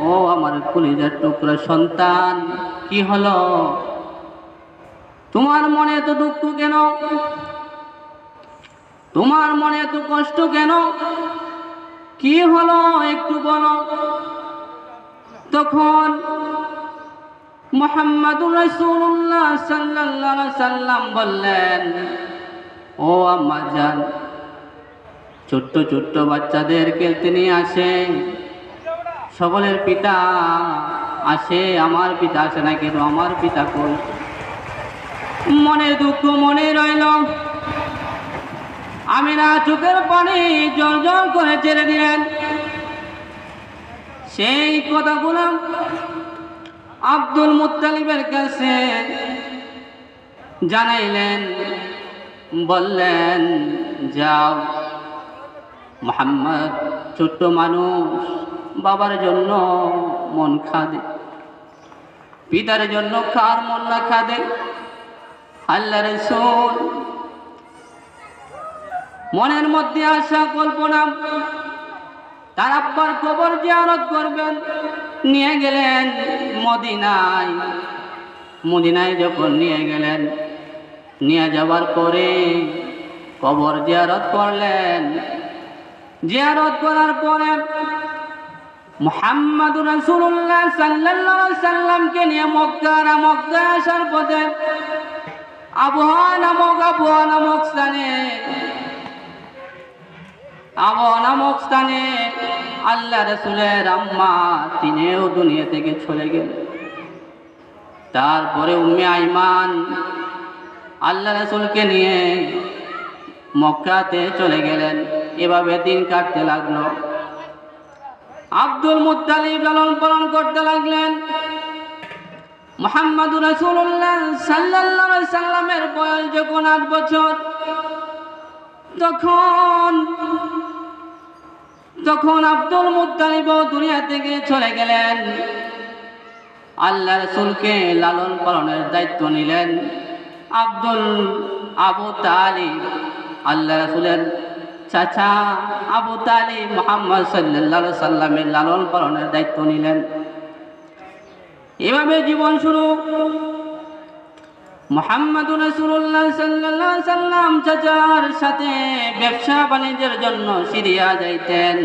ও আমার কলিজার টুকরা সন্তান, কি হলো? তোমার মনে এত দুঃখ কেন? তোমার মনে এত কষ্ট কেন? কি হলো একটু বলো। তখন মুহাম্মাদুর রাসূলুল্লাহ সাল্লাল্লাহু আলাইহি সাল্লাম বললেন, ও আম্মা জান, ছোট্ট ছোট্ট বাচ্চাদের খেলতে নিয়ে আসে, সকলের পিতা আসে, আমার পিতা আসে না কেন? আমার পিতা কই? মনের দুঃখ মনে রইল। আমিনা চোখের পানি জল করে ছেড়ে দিলেন। সেই কথাগুলো আব্দুল মুত্তালিবের কাছে জানাইলেন। বললেন, যাও, মুহাম্মদ ছোট্ট মানুষ, বাবার জন্য মন খাদে, পিতার জন্য কার মন না খাদে? আল্লাহ রাসূল মনের মধ্যে আশা কল্পনা তার আব্বার কবর জিয়ারত করবেন, নিয়ে গেলেন মদিনায়। মদিনায় যখন নিয়ে গেলেন, নিয়ে যাওয়ার পরে কবর জিয়ারত করলেন। জিয়ারত করার পরে মুহাম্মাদুর রাসূলুল্লাহ সাল্লাল্লাহু আলাইহি সাল্লামকে নিয়ে মক্কা আসার পথে আবওয়া নামক স্থানে আল্লাহ রাসূলের আম্মা তিনিও দুনিয়া থেকে চলে গেলেন। তারপরে উম্মে আইমান আল্লাহ রাসূলকে নিয়ে মক্কাতে চলে গেলেন। এভাবে দিন কাটতে লাগলো। আব্দুল মুত্তালিব লালন পালন করতে লাগলেন। মুহাম্মাদুর রাসূলুল্লাহ সাল্লাল্লাহু আলাইহি সাল্লামের বয়স যখন 8 বছর, তখন আব্দুল মুত্তালিব দুনিয়া থেকে চলে গেলেন। আল্লাহ রাসূলকে লালন পালনের দায়িত্ব নিলেন আবু তালিব। আল্লাহ রাসূলের চাচা আবু তালিব মুহাম্মদ সাল্লাল্লাহু আলাইহি সাল্লামের লালন পালনের দায়িত্ব নিলেন। এভাবে জীবন শুরু। মুহাম্মাদুর রাসূলুল্লাহ সাল্লাল্লাহু আলাইহি সাল্লাম চাচার সাথে ব্যবসা বাণিজ্যের জন্য সিরিয়া যাইতেন।